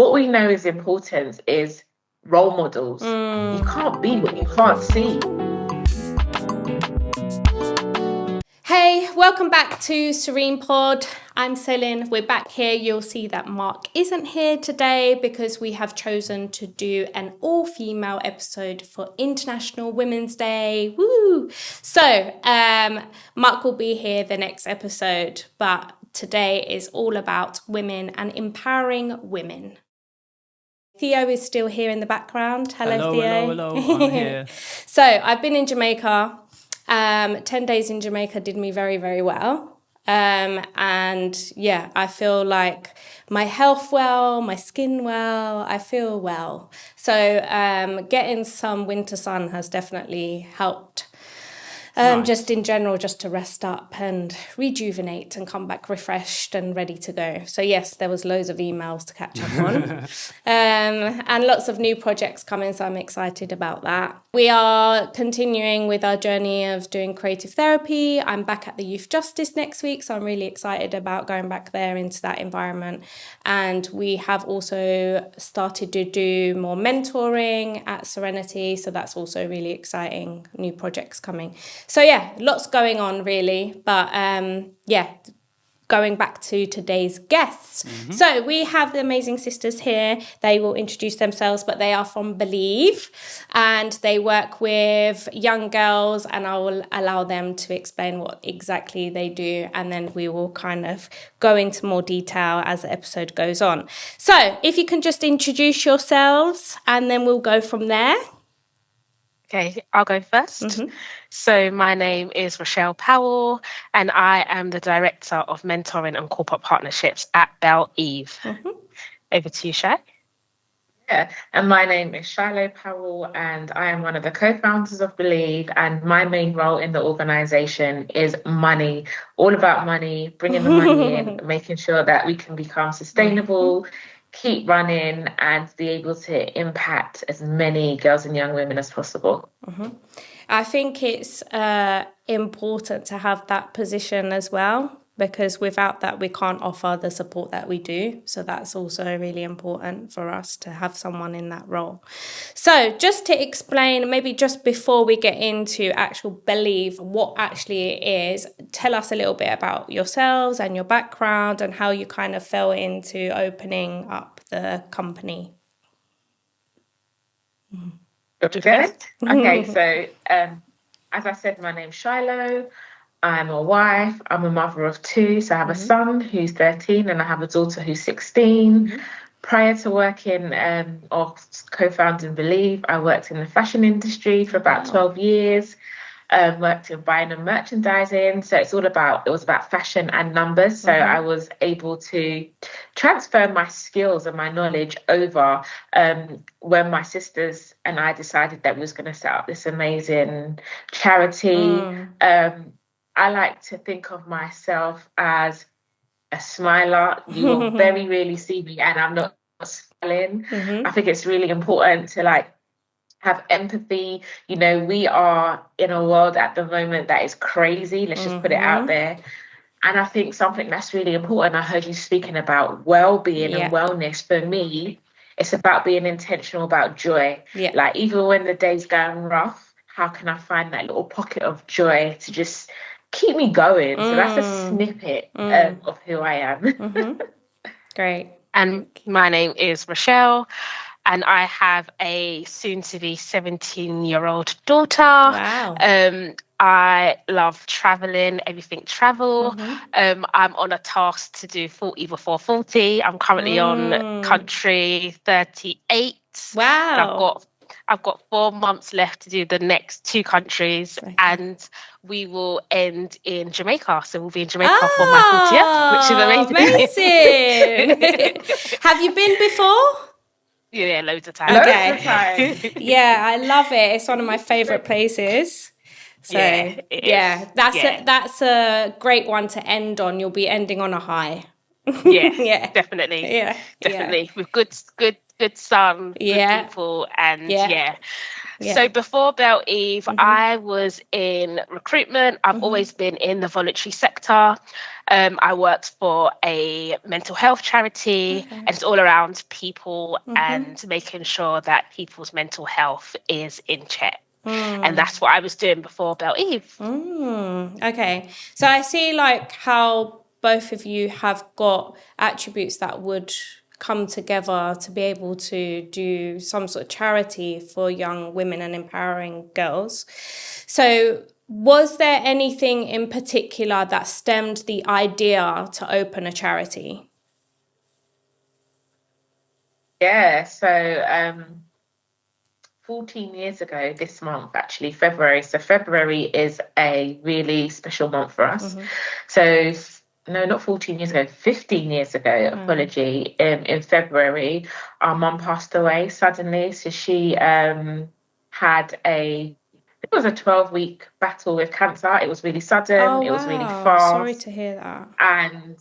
what we know is important is role models. You can't be what you can't see. Hey, welcome back to Serene Pod. I'm Selin. We're back here. You'll see that Mark isn't here today because we have chosen to do an all-female episode for International Women's Day. Woo! So, Mark will be here the next episode, but today is all about women and empowering women. Theo is still here in the background. Hello Theo. Hello. I'm here. So, I've been in Jamaica. 10 days in Jamaica did me very, very well. And yeah, I feel like my health well, my skin well, I feel well. So getting some winter sun has definitely helped. Nice. Just in general, just to rest up and rejuvenate and come back refreshed and ready to go. So yes, there was loads of emails to catch up on and lots of new projects coming, so I'm excited about that. We are continuing with our journey of doing creative therapy. I'm back at the Youth Justice next week, so I'm really excited about going back there into that environment. And we have also started to do more mentoring at Serenity, so that's also really exciting, new projects coming. So yeah, lots going on really, but going back to today's guests. Mm-hmm. So we have the amazing sisters here. They will introduce themselves, but they are from BelEve and they work with young girls, and I will allow them to explain what exactly they do, and then we will kind of go into more detail as the episode goes on. So if you can just introduce yourselves and then we'll go from there. Okay, I'll go first. Mm-hmm. So my name is Rochelle Powell, and I am the Director of Mentoring and Corporate Partnerships at BelEve. Mm-hmm. Over to you, Shai. Yeah, and my name is Shiloh Powell, and I am one of the co-founders of BelEve, and my main role in the organisation is money, all about money, bringing the money in, making sure that we can become sustainable, keep running, and be able to impact as many girls and young women as possible. Mm-hmm. I think it's important to have that position as well, because without that we can't offer the support that we do. So that's also really important for us to have someone in that role. So just to explain, maybe just before we get into actual BelEve, what actually it is, tell us a little bit about yourselves and your background and how you kind of fell into opening up the company. Okay, so as I said, my name's Shiloh. I'm a wife. I'm a mother of two. So I have a son who's 13 and I have a daughter who's 16. Mm-hmm. Prior to working or co-founding BelEve, I worked in the fashion industry for about 12 years. Worked in buying and merchandising. So it was about fashion and numbers. So I was able to transfer my skills and my knowledge over when my sisters and I decided that we was going to set up this amazing charity. I like to think of myself as a smiler. You will very rarely see me and I'm not smiling. I think it's really important to have empathy. You know, we are in a world at the moment that is crazy. Let's just put it out there. And I think something that's really important, I heard you speaking about well-being and wellness. For me, it's about being intentional about joy. Yeah. Like even when the day's going rough, how can I find that little pocket of joy to just keep me going? So that's a snippet of who I am. Great. And my name is Rochelle. And I have a soon-to-be 17-year-old daughter. Wow. I love traveling, everything travel. I'm on a task to do 40 before 40. I'm currently on country 38. Wow. I've got 4 months left to do the next 2 countries, and we will end in Jamaica. So we'll be in Jamaica for my 40th, which is amazing. Have you been before? Yeah, loads of times. Okay. Yeah, I love it. It's one of my favourite places. So that's a great one to end on. You'll be ending on a high. Yeah, definitely. Yeah, definitely. With good good son, good Yeah. people, and Yeah. So before BelEve, I was in recruitment. I've Mm-hmm. always been in the voluntary sector. I worked for a mental health charity, and it's all around people and making sure that people's mental health is in check. And that's what I was doing before BelEve. Okay. So I see like how both of you have got attributes that would come together to be able to do some sort of charity for young women and empowering girls. So was there anything in particular that stemmed the idea to open a charity? Yeah, so 14 years ago this month, actually, February. So February is a really special month for us. So no, not 14 years ago, 15 years ago, apology, in February, our mum passed away suddenly. So she had it was a 12-week battle with cancer. It was really sudden. It was really Sorry fast. to hear that. And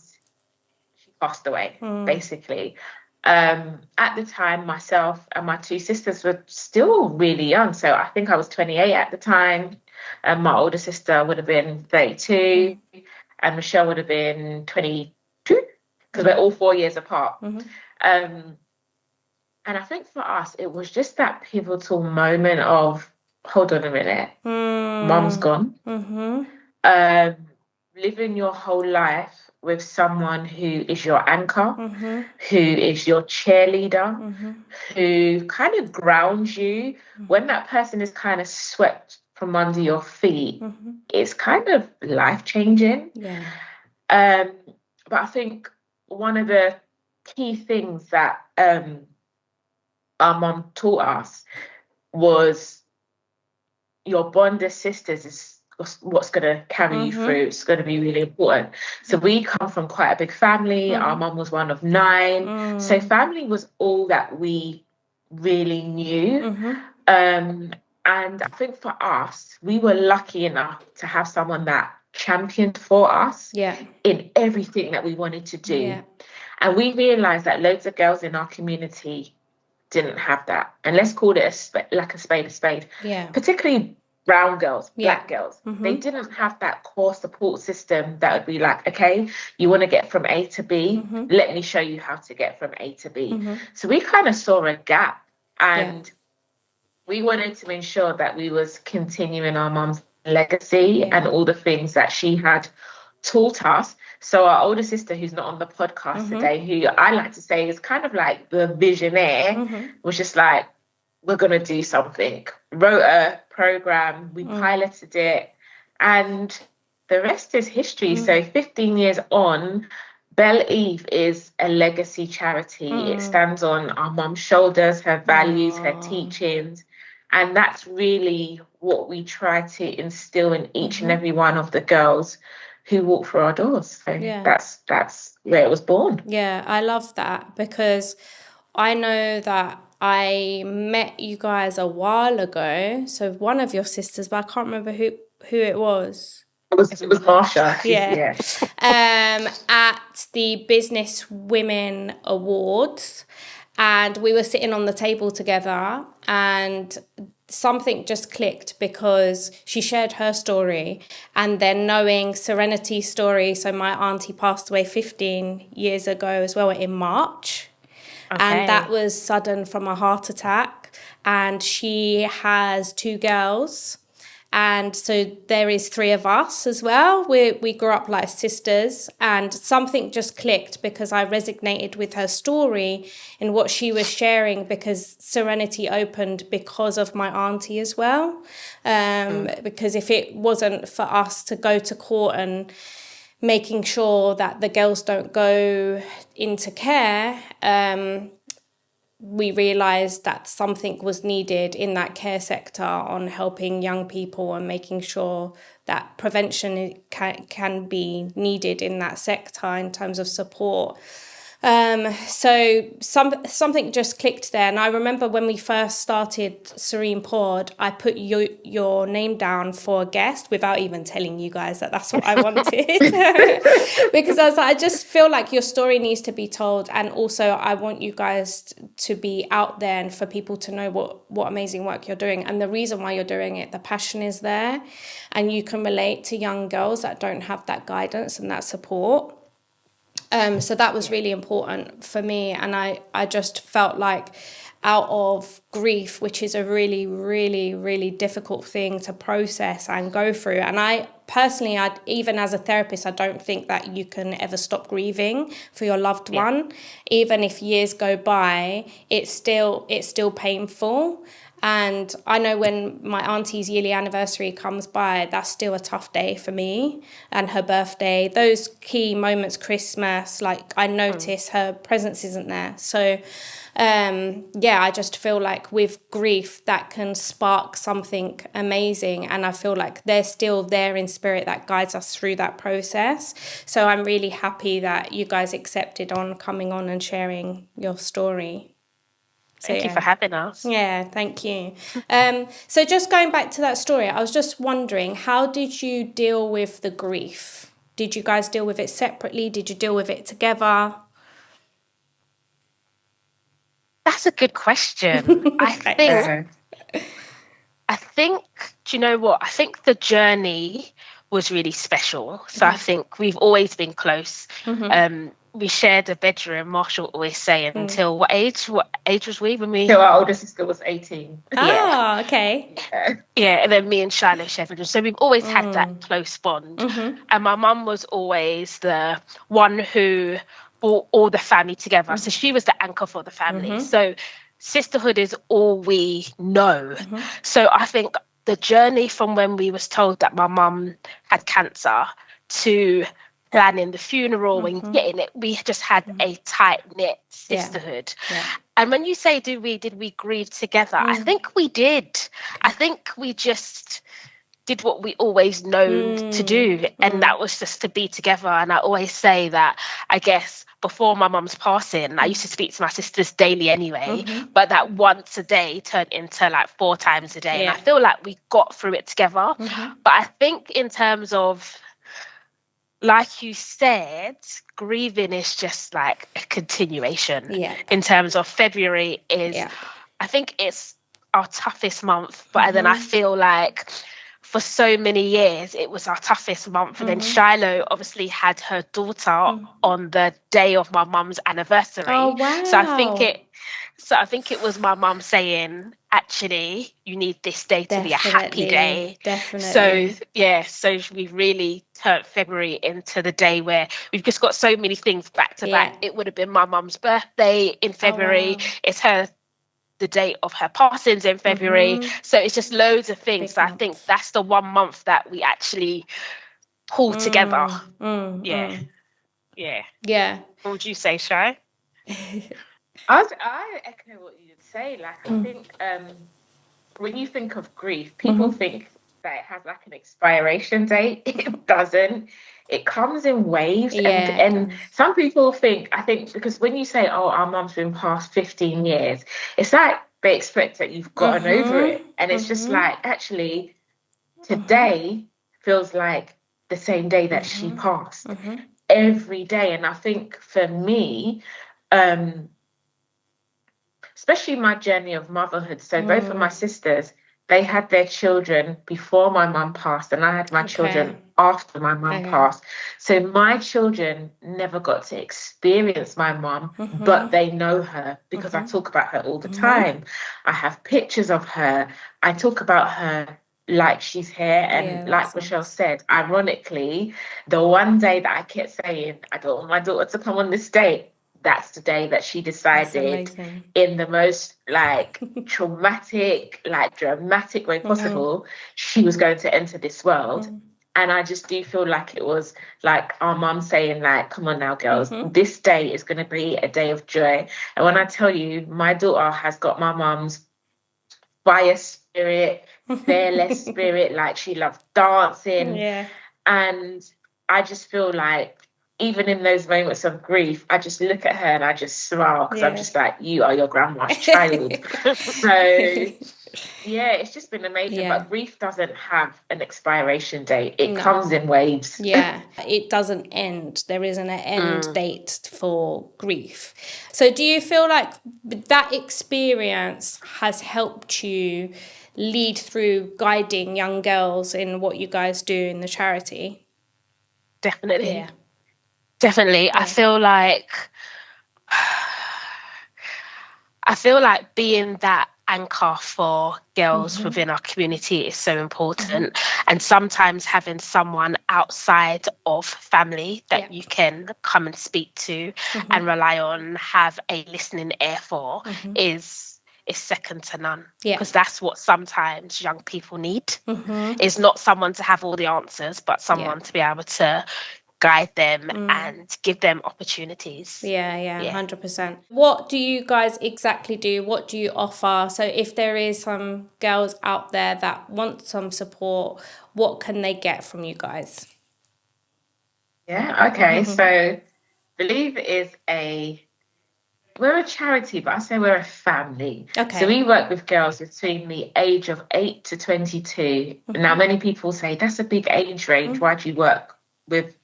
she passed away, basically. At the time, myself and my two sisters were still really young. So I think I was 28 at the time. And my older sister would have been 32. And Michelle would have been 22, because we're all 4 years apart. And I think for us, it was just that pivotal moment of, hold on a minute, Mum's gone. Living your whole life with someone who is your anchor, who is your cheerleader, who kind of grounds you. When that person is kind of swept from under your feet, it's kind of life-changing. Yeah. But I think one of the key things that our mum taught us was your bond as sisters is what's going to carry you through. It's going to be really important. So we come from quite a big family. Our mum was one of 9. So family was all that we really knew. And I think for us, we were lucky enough to have someone that championed for us in everything that we wanted to do. Yeah. And we realized that loads of girls in our community didn't have that. And let's call it like a spade. Yeah. Particularly brown girls, black girls. Mm-hmm. They didn't have that core support system that would be like, okay, you want to get from A to B, let me show you how to get from A to B. So we kind of saw a gap, and we wanted to ensure that we was continuing our mum's legacy and all the things that she had taught us. So our older sister, who's not on the podcast today, who I like to say is kind of like the visionaire, was just like, we're going to do something. Wrote a program, we piloted it, and the rest is history. So 15 years on, BelEve is a legacy charity. It stands on our mum's shoulders, her values, her teachings. And that's really what we try to instill in each and every one of the girls who walk through our doors. So that's where it was born. Yeah, I love that, because I know that I met you guys a while ago. So one of your sisters, but I can't remember who it was. It was Marsha. Yeah. At the Business Women Awards, and we were sitting on the table together, and something just clicked because she shared her story, and then knowing Serenity's story. So my auntie passed away 15 years ago as well in March. And that was sudden from a heart attack. And she has 2 girls. And so there is 3 of us as well. We grew up like sisters, and something just clicked because I resonated with her story and what she was sharing, because Serenity opened because of my auntie as well. Because if it wasn't for us to go to court and making sure that the girls don't go into care, we realised that something was needed in that care sector on helping young people and making sure that prevention can be needed in that sector in terms of support. So something just clicked there. And I remember when we first started Serene Pod, I put your name down for a guest without even telling you guys that that's what I wanted. Because I was like, I just feel like your story needs to be told. And also I want you guys to be out there and for people to know what amazing work you're doing. And the reason why you're doing it, the passion is there. And you can relate to young girls that don't have that guidance and that support. So that was really important for me. And I just felt like out of grief, which is a really, really, really difficult thing to process and go through. And I personally, even as a therapist, I don't think that you can ever stop grieving for your loved one. Even if years go by, it's still painful. And I know when my auntie's yearly anniversary comes by, that's still a tough day for me. And her birthday, those key moments, Christmas, like I notice her presence isn't there. So, I just feel like with grief, that can spark something amazing. And I feel like they're still there in spirit that guides us through that process. So I'm really happy that you guys accepted on coming on and sharing your story. Thank you for having us. Yeah, thank you. So just going back to that story, I was just wondering, how did you deal with the grief? Did you guys deal with it separately? Did you deal with it together? That's a good question. I think, do you know what? I think the journey was really special. So I think we've always been close. We shared a bedroom, Marshall always saying, until what age was we when we... Till our older sister was 18. Ah, okay. Yeah, and then me and Shiloh shared bedroom. So we've always had that close bond. And my mum was always the one who brought all the family together. So she was the anchor for the family. So sisterhood is all we know. So I think the journey from when we was told that my mum had cancer to planning the funeral and getting it, we just had a tight-knit sisterhood. And when you say did we grieve together, I think we did. I think we just did what we always know to do, and that was just to be together. And I always say that, I guess, before my mum's passing, I used to speak to my sisters daily anyway, but that once a day turned into like 4 times a day. And I feel like we got through it together. But I think in terms of, like you said, grieving is just like a continuation. In terms of February is, I think it's our toughest month, but then I feel like for so many years it was our toughest month. And then Shiloh obviously had her daughter on the day of my mum's anniversary. Oh, wow. So I think it was my mum saying, actually, you need this day to be a happy day. Definitely. So we really turned February into the day where we've just got so many things back to back. It would have been my mum's birthday in February. It's the date of her passings in February. So it's just loads of things. So I think that's the one month that we actually pull together. Yeah. What would you say, Shai? I echo what you'd say. Like, I think when you think of grief, people think that it has like an expiration date. It doesn't. It comes in waves. And some people think, I think, because when you say, oh, our mum's been past 15 years, it's like they expect that you've gotten over it. And it's just like, actually, today feels like the same day that she passed. Every day. And I think for me, especially my journey of motherhood. So both of my sisters, they had their children before my mum passed, and I had my children after my mum passed. So my children never got to experience my mum, but they know her because I talk about her all the time. I have pictures of her. I talk about her like she's here. And like Rochelle said, ironically, the one day that I kept saying, I don't want my daughter to come on this date, that's the day that she decided in the most like traumatic, like dramatic way possible, she was going to enter this world. And I just do feel like it was like our mum saying like, come on now, girls, this day is going to be a day of joy. And when I tell you, my daughter has got my mum's fire spirit, fearless spirit, like she loves dancing. And I just feel like even in those moments of grief, I just look at her and I just smile because I'm just like, you are your grandma's child. So yeah, it's just been amazing. But grief doesn't have an expiration date. It comes in waves. Yeah, it doesn't end. There isn't an end date for grief. So do you feel like that experience has helped you lead through guiding young girls in what you guys do in the charity? Definitely. Yeah. Definitely. Yeah. I feel like being that anchor for girls within our community is so important. And sometimes having someone outside of family that you can come and speak to and rely on, have a listening ear for is second to none. Because that's what sometimes young people need. Is not someone to have all the answers, but someone to be able to guide them and give them opportunities. Yeah, 100%. What do you guys exactly do? What do you offer? So if there is some girls out there that want some support, what can they get from you guys? Yeah, okay. So BelEve is we're a charity, but I say we're a family. Okay. So we work with girls between the age of 8 to 22. Now, many people say, that's a big age range. Why do you work with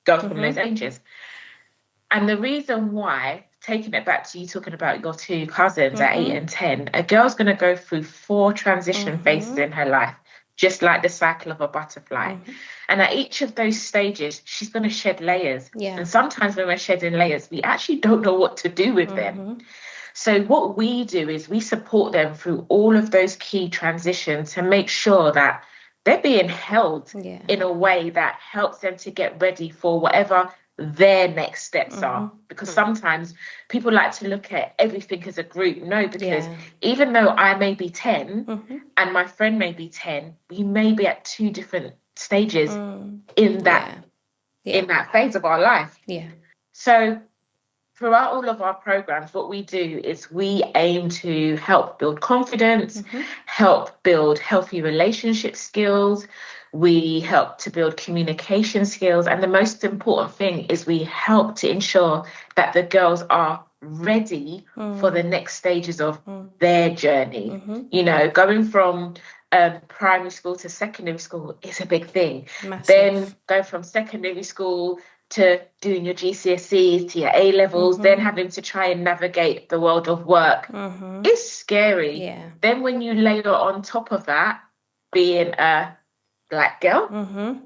girls from those ages? And the reason why, taking it back to you talking about your two cousins at 8 and 10, a girl's going to go through 4 transition phases in her life, just like the cycle of a butterfly. And at each of those stages, she's going to shed layers. And sometimes when we're shedding layers, we actually don't know what to do with them. So what we do is we support them through all of those key transitions to make sure that they're being held in a way that helps them to get ready for whatever their next steps are. Because sometimes people like to look at everything as a group. No, because even though I may be 10 and my friend may be 10, we may be at 2 different stages in that phase of our life. So throughout all of our programs, what we do is we aim to help build confidence, help build healthy relationship skills. We help to build communication skills. And the most important thing is we help to ensure that the girls are ready for the next stages of their journey. You know, going from primary school to secondary school is a big thing. Massive. Then go from secondary school to doing your GCSEs, to your A-levels, then having to try and navigate the world of work. It's scary. Then when you layer on top of that, being a Black girl,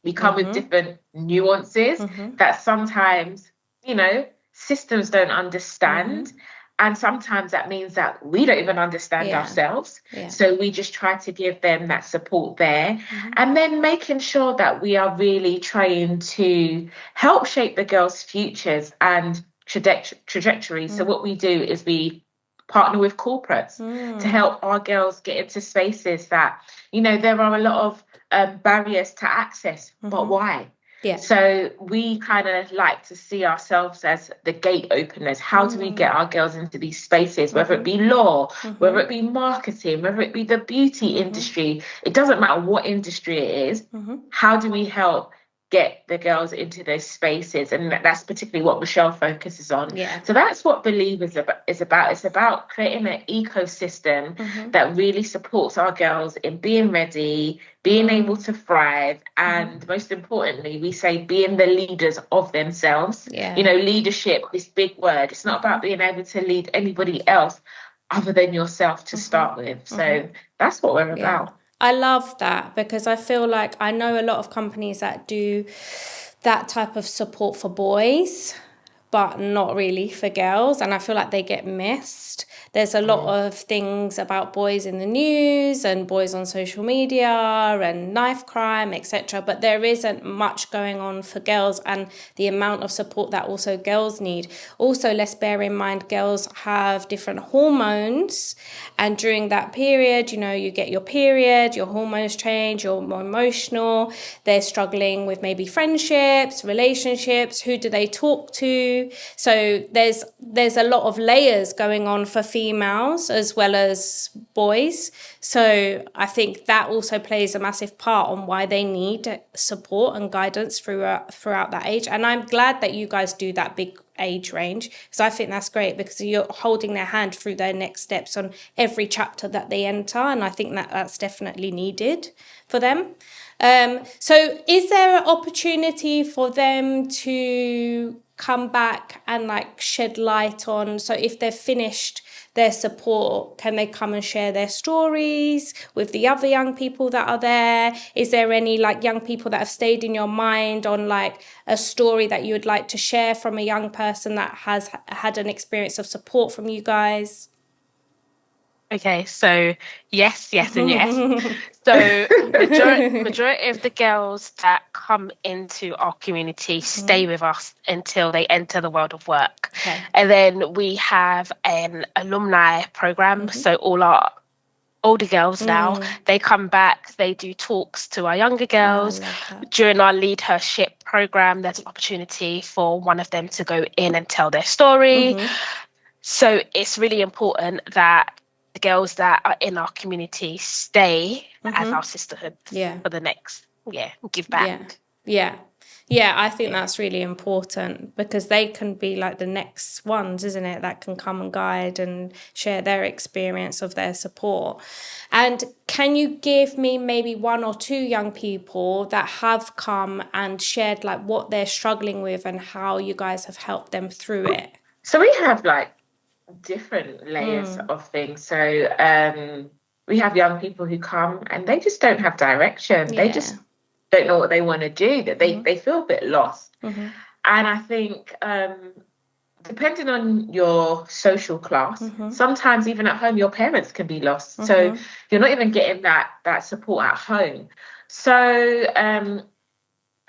we come with different nuances that sometimes, you know, systems don't understand. And sometimes that means that we don't even understand ourselves. So we just try to give them that support there. And then making sure that we are really trying to help shape the girls' futures and trajectory. So what we do is we partner with corporates to help our girls get into spaces that, you know, there are a lot of barriers to access, but why? So we kind of like to see ourselves as the gate openers. How do we get our girls into these spaces, whether it be law, whether it be marketing, whether it be the beauty industry? It doesn't matter what industry it is. How do we help get the girls into those spaces? And that's particularly what Michelle focuses on. So that's what BelEve is about. It's about creating an ecosystem that really supports our girls in being ready, being able to thrive, and most importantly, we say being the leaders of themselves. You know, leadership, this big word. It's not about being able to lead anybody else other than yourself to start with. So that's what we're about. I love that, because I feel like I know a lot of companies that do that type of support for boys, but not really for girls. And I feel like they get missed. There's a lot of things about boys in the news and boys on social media and knife crime, etc. But there isn't much going on for girls, and the amount of support that also girls need. Also, let's bear in mind, girls have different hormones. And during that period, you know, you get your period, your hormones change, you're more emotional. They're struggling with maybe friendships, relationships. Who do they talk to? you. So there's a lot of layers going on for females as well as boys. So I think that also plays a massive part on why they need support and guidance throughout that age. And I'm glad that you guys do that big age range, because I think that's great, because you're holding their hand through their next steps on every chapter that they enter, and I think that that's definitely needed for them. So is there an opportunity for them to come back and like shed light on, so if they've finished their support, can they come and share their stories with the other young people that are there? Is there any like young people that have stayed in your mind on like a story that you would like to share from a young person that has had an experience of support from you guys? Okay, so yes, and yes. So majority of the girls that come into our community stay with us until they enter the world of work. Okay. And then we have an alumni program. So all our older girls now, they come back, they do talks to our younger girls. During our leadership program, there's an opportunity for one of them to go in and tell their story. So it's really important that the girls that are in our community stay as our sisterhood for the next, give back. Yeah, I think that's really important, because they can be like the next ones, isn't it, that can come and guide and share their experience of their support. And can you give me maybe one or two young people that have come and shared like what they're struggling with and how you guys have helped them through it? So we have like different layers of things. So we have young people who come and they just don't have direction. They just don't know what they want to do, that they feel a bit lost. And I think depending on your social class, sometimes even at home your parents can be lost, so you're not even getting that support at home. So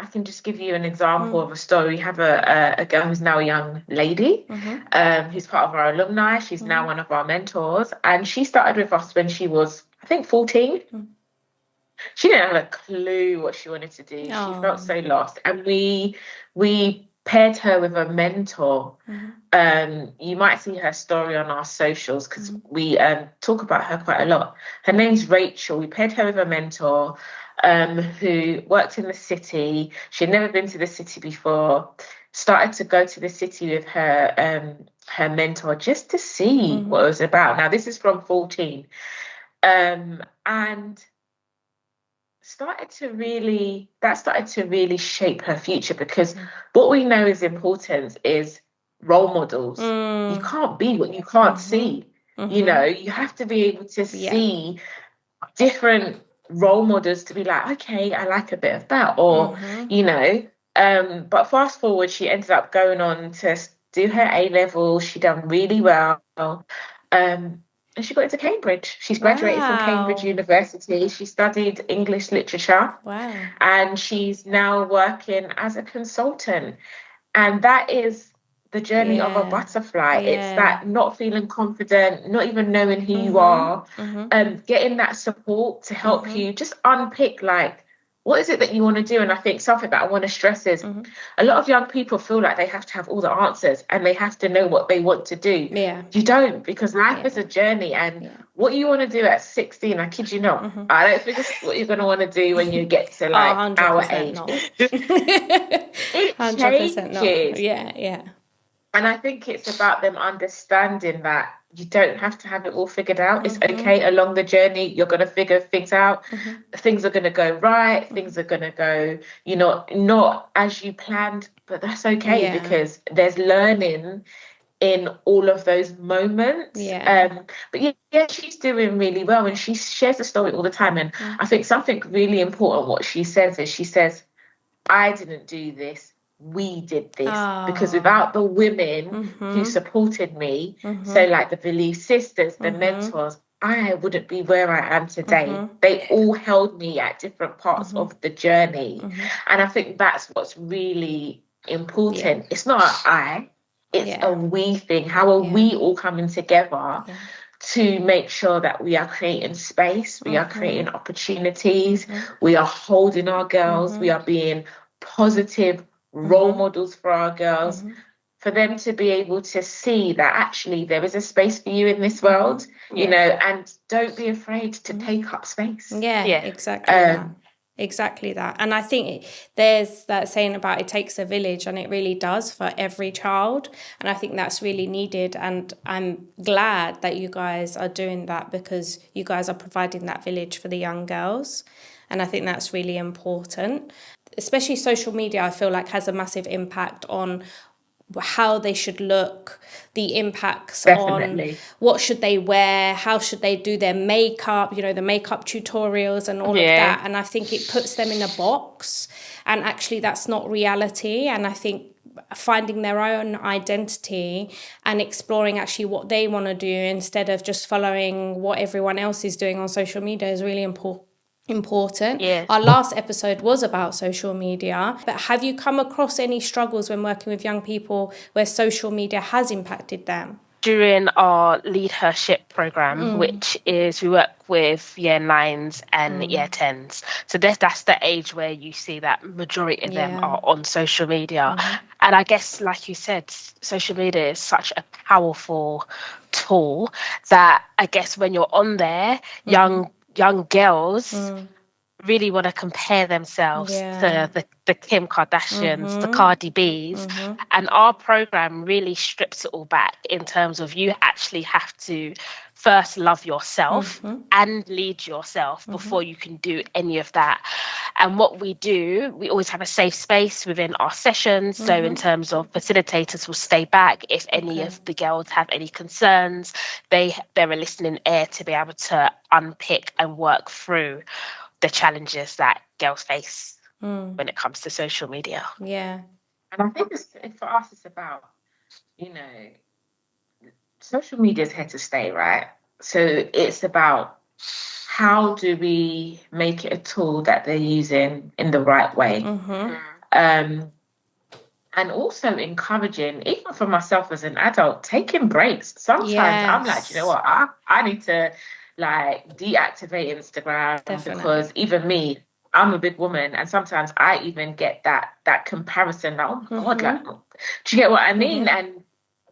I can just give you an example of a story. We have a girl who's now a young lady, who's part of our alumni. She's now one of our mentors, and she started with us when she was, I think, 14. She didn't have a clue what she wanted to do. She felt so lost, and we paired her with a mentor. You might see her story on our socials, because we talk about her quite a lot. Her name's Rachel. We paired her with a mentor who worked in the city. She had never been to the city before. Started to go to the city with her mentor just to see what it was about. Now, this is from 14. And started to really shape her future, because what we know is important is role models. You can't be what you can't see. You know, you have to be able to see different role models to be like, okay, I like a bit of that, or you know. But fast forward, she ended up going on to do her A-level. She done really well, and she got into Cambridge. She's graduated from Cambridge University. She studied English literature. And she's now working as a consultant. And that is the journey of a butterfly. It's that not feeling confident, not even knowing who you are, getting that support to help you just unpick, like, what is it that you want to do? And I think something that I want to stress is a lot of young people feel like they have to have all the answers and they have to know what they want to do. You don't, because life is a journey, and what you want to do at 16, I kid you not, I don't think it's what you're going to want to do when you get to like our age. It 100% changes. And I think it's about them understanding that you don't have to have it all figured out. It's okay. Along the journey, you're going to figure things out. Things are going to go right. Things are going to go, you know, not as you planned, but that's okay, because there's learning in all of those moments. But she's doing really well, and she shares the story all the time. And I think something really important, what she says is, she says, I didn't do this. We did this, because without the women who supported me, so like the BelEve sisters, the mentors, I wouldn't be where I am today. They all held me at different parts of the journey. And I think that's what's really important. It's not an I, it's a we thing. How are we all coming together to make sure that we are creating space, we are creating opportunities, we are holding our girls, we are being positive role models for our girls, for them to be able to see that actually there is a space for you in this world, you know, and don't be afraid to take up space. Yeah, exactly that. Exactly that. And I think there's that saying about it takes a village, and it really does for every child. And I think that's really needed. And I'm glad that you guys are doing that, because you guys are providing that village for the young girls. And I think that's really important. Especially social media, I feel like has a massive impact on how they should look, the impacts Definitely. on what should they wear, how should they do their makeup, you know, the makeup tutorials and all of that. And I think it puts them in a box, and actually that's not reality. And I think finding their own identity and exploring actually what they want to do instead of just following what everyone else is doing on social media is really important. Our last episode was about social media, but have you come across any struggles when working with young people where social media has impacted them? During our leadership program, which is we work with year 9s and year 10s. So that's the age where you see that majority of them are on social media. And I guess, like you said, social media is such a powerful tool that I guess when you're on there, young girls really want to compare themselves to the Kim Kardashians, the Cardi B's. And our program really strips it all back in terms of you actually have to first love yourself and lead yourself before you can do any of that. And what we do, we always have a safe space within our sessions. So in terms of facilitators will stay back if any of the girls have any concerns, they're a listening ear to be able to unpick and work through the challenges that girls face when it comes to social media. Yeah. And I think for us, it's about, you know, social media is here to stay, right? So it's about how do we make it a tool that they're using in the right way? And also encouraging, even for myself as an adult, taking breaks. Sometimes I'm like, you know what, I need to like deactivate Instagram. Definitely. Because even me, I'm a big woman, and sometimes I even get that comparison, like, oh my God, like, do you get what I mean? And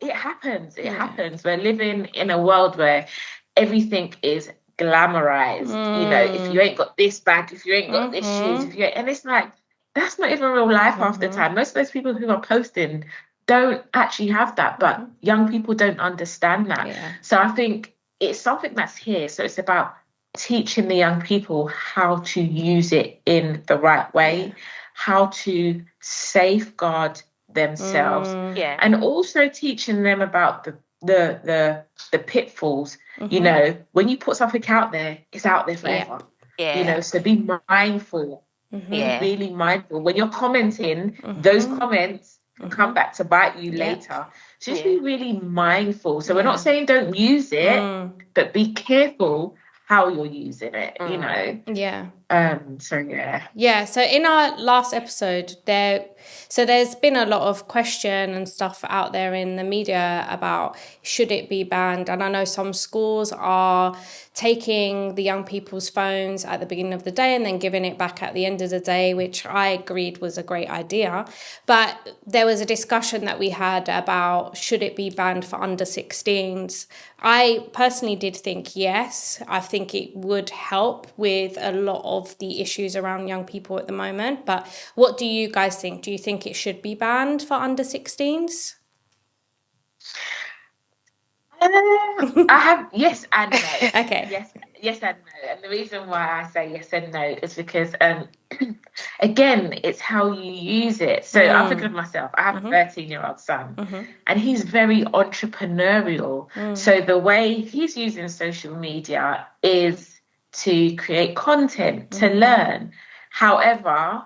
it happens. It happens. We're living in a world where everything is glamorized. You know, if you ain't got this bag, if you ain't got this shoes, and it's like, that's not even real life half the time. Most of those people who are posting don't actually have that, but young people don't understand that. So I think it's something that's here. So it's about teaching the young people how to use it in the right way, how to safeguard themselves, and also teaching them about the pitfalls. You know, when you put something out there, it's out there forever. You know, so be mindful. Be really mindful when you're commenting. Those comments can come back to bite you later. So just be really mindful. So we're not saying don't use it, but be careful how you're using it. You know. So in our last episode there's been a lot of question and stuff out there in the media about should it be banned, and I know some schools are taking the young people's phones at the beginning of the day and then giving it back at the end of the day, which I agreed was a great idea. But there was a discussion that we had about should it be banned for under 16s. I personally did think yes. I think it would help with a lot of the issues around young people at the moment. But what do you guys think? Do you think it should be banned for under 16s? I have yes and no. Okay. Yes and no. And the reason why I say yes and no is because again, it's how you use it. So I'm thinking of myself. I have a 13-year-old son, and he's very entrepreneurial. So the way he's using social media is to create content, to learn. However,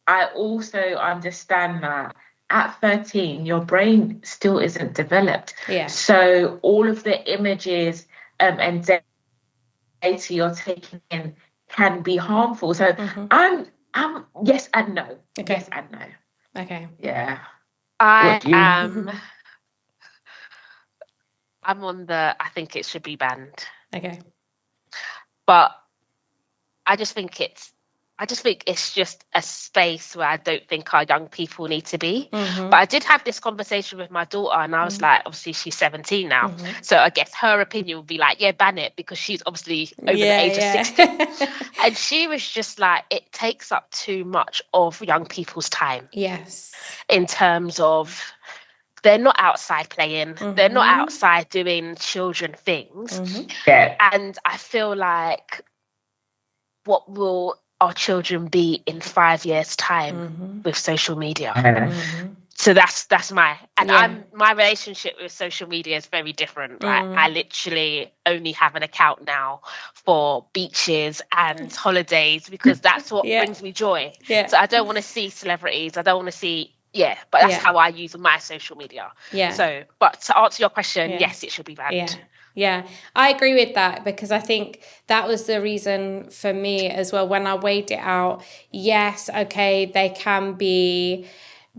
I also understand that at 13, your brain still isn't developed. So all of the images and data you're taking in can be harmful. So I'm yes and no. Okay. Yes and no. Okay. Yeah. I'm on I think it should be banned. Okay. But I just think it's I just think it's just a space where I don't think our young people need to be. Mm-hmm. But I did have this conversation with my daughter, and I was like, obviously she's 17 now. Mm-hmm. So I guess her opinion would be like, yeah, ban it, because she's obviously over the age of 60. And she was just like, it takes up too much of young people's time. Yes. In terms of, they're not outside playing. Mm-hmm. They're not outside doing children things. Mm-hmm. Yeah. And I feel like, what will our children be in 5 years' time with social media? Mm-hmm. So that's my Yeah. my relationship with social media is very different. Like, I literally only have an account now for beaches and holidays, because that's what brings me joy. Yeah. So I don't want to see celebrities. I don't want to see, but that's how I use my social media. Yeah. So, but to answer your question, yes, it should be banned. Yeah. Yeah, I agree with that, because I think that was the reason for me as well when I weighed it out. Yes, okay, they can be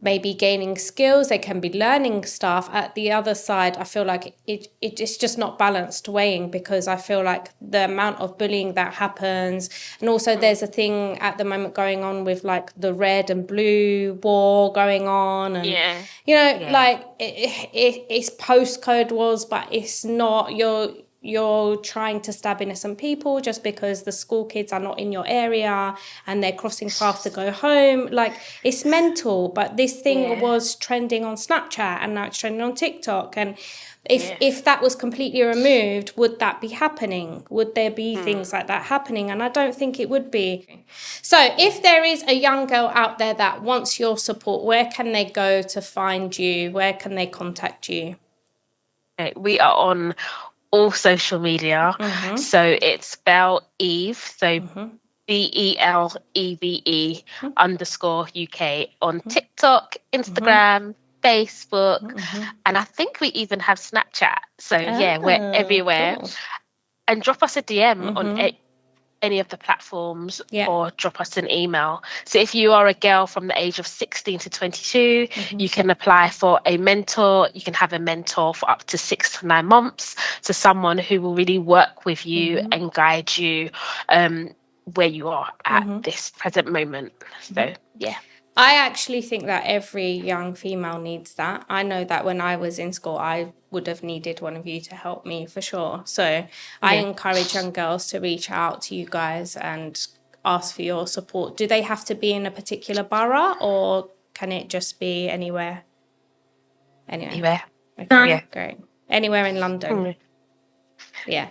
maybe gaining skills, they can be learning stuff. At the other side, I feel like it's just not balanced weighing, because I feel like the amount of bullying that happens, and also there's a thing at the moment going on with like the red and blue war going on, and like it's postcode wars, but it's not. You're trying to stab innocent people just because the school kids are not in your area and they're crossing paths to go home. Like, it's mental. But this thing was trending on Snapchat, and now it's trending on TikTok. And if that was completely removed, would that be happening? Would there be things like that happening? And I don't think it would be. So if there is a young girl out there that wants your support, where can they go to find you? Where can they contact you? Okay, we are on all social media. So it's BelEve, so BelEve _UK on TikTok, Instagram, Facebook, and I think we even have Snapchat. So we're everywhere. Cool. And drop us a DM on any of the platforms, or drop us an email. So if you are a girl from the age of 16 to 22, you can apply for a mentor. You can have a mentor for up to 6 to 9 months. So someone who will really work with you and guide you where you are at this present moment. So, I actually think that every young female needs that. I know that when I was in school, I would have needed one of you to help me for sure. So I encourage young girls to reach out to you guys and ask for your support. Do they have to be in a particular borough, or can it just be anywhere? Anywhere. Okay, great. Anywhere in London? Yeah.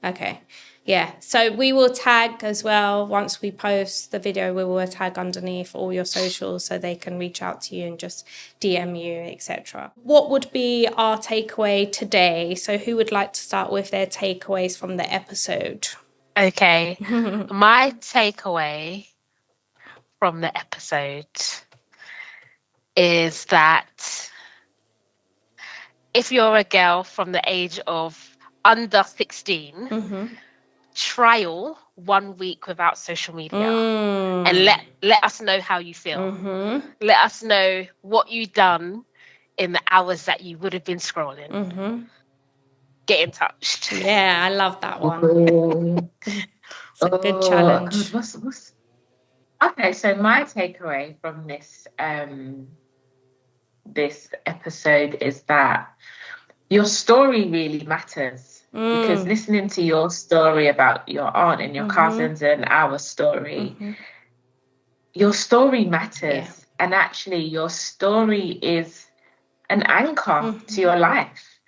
Okay. Yeah, so we will tag as well. Once we post the video, we will tag underneath all your socials so they can reach out to you and just DM you, etc. What would be our takeaway today? So who would like to start with their takeaways from the episode? Okay. My takeaway from the episode is that if you're a girl from the age of under 16, trial 1 week without social media and let us know how you feel. Let us know what you've done in the hours that you would have been scrolling. Get in touch. Yeah, I love that one. It's a good challenge. What's okay, so my takeaway from this episode is that your story really matters. Because listening to your story about your aunt and your cousins and our story, your story matters. And actually, your story is an anchor to your life.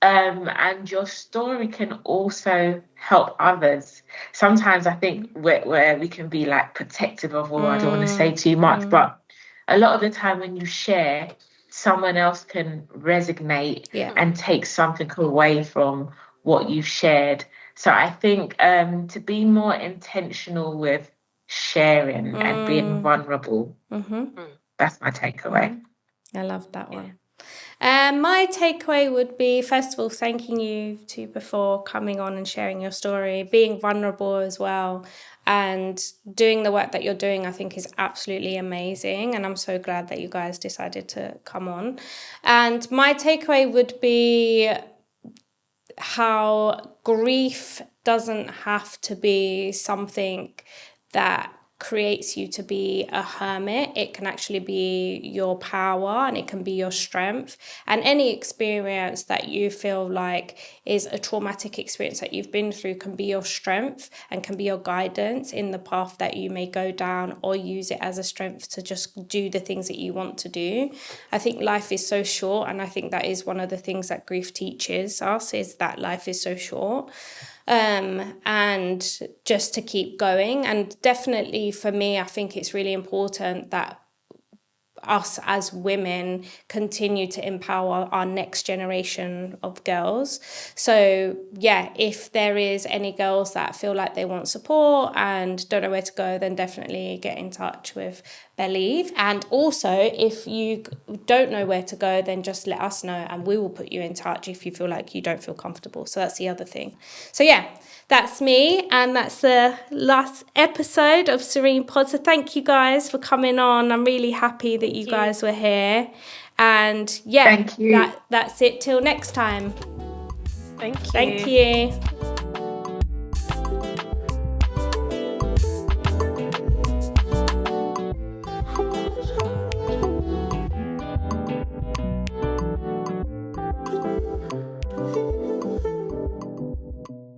And your story can also help others. Sometimes I think where we can be like protective of, I don't want to say too much, but a lot of the time when you share, someone else can resonate and take something away from what you've shared. So I think to be more intentional with sharing and being vulnerable, that's my takeaway. I love that one. My takeaway would be, first of all, thanking you two before coming on and sharing your story, being vulnerable as well, and doing the work that you're doing. I think is absolutely amazing, and I'm so glad that you guys decided to come on. And my takeaway would be how grief doesn't have to be something that creates you to be a hermit. It can actually be your power, and it can be your strength. And any experience that you feel like is a traumatic experience that you've been through can be your strength and can be your guidance in the path that you may go down, or use it as a strength to just do the things that you want to do. I think life is so short, and I think that is one of the things that grief teaches us, is that life is so short. And just to keep going. And definitely for me, I think it's really important that us as women continue to empower our next generation of girls. So yeah, if there is any girls that feel like they want support and don't know where to go, then definitely get in touch with BelEve. And also, if you don't know where to go, then just let us know and we will put you in touch if you feel like you don't feel comfortable. So that's the other thing. So yeah, that's me, and that's the last episode of Serene Pod. So thank you guys for coming on. I'm really happy that you guys were here. And yeah, Thank you. that's it till next time. Thank you. Thank you.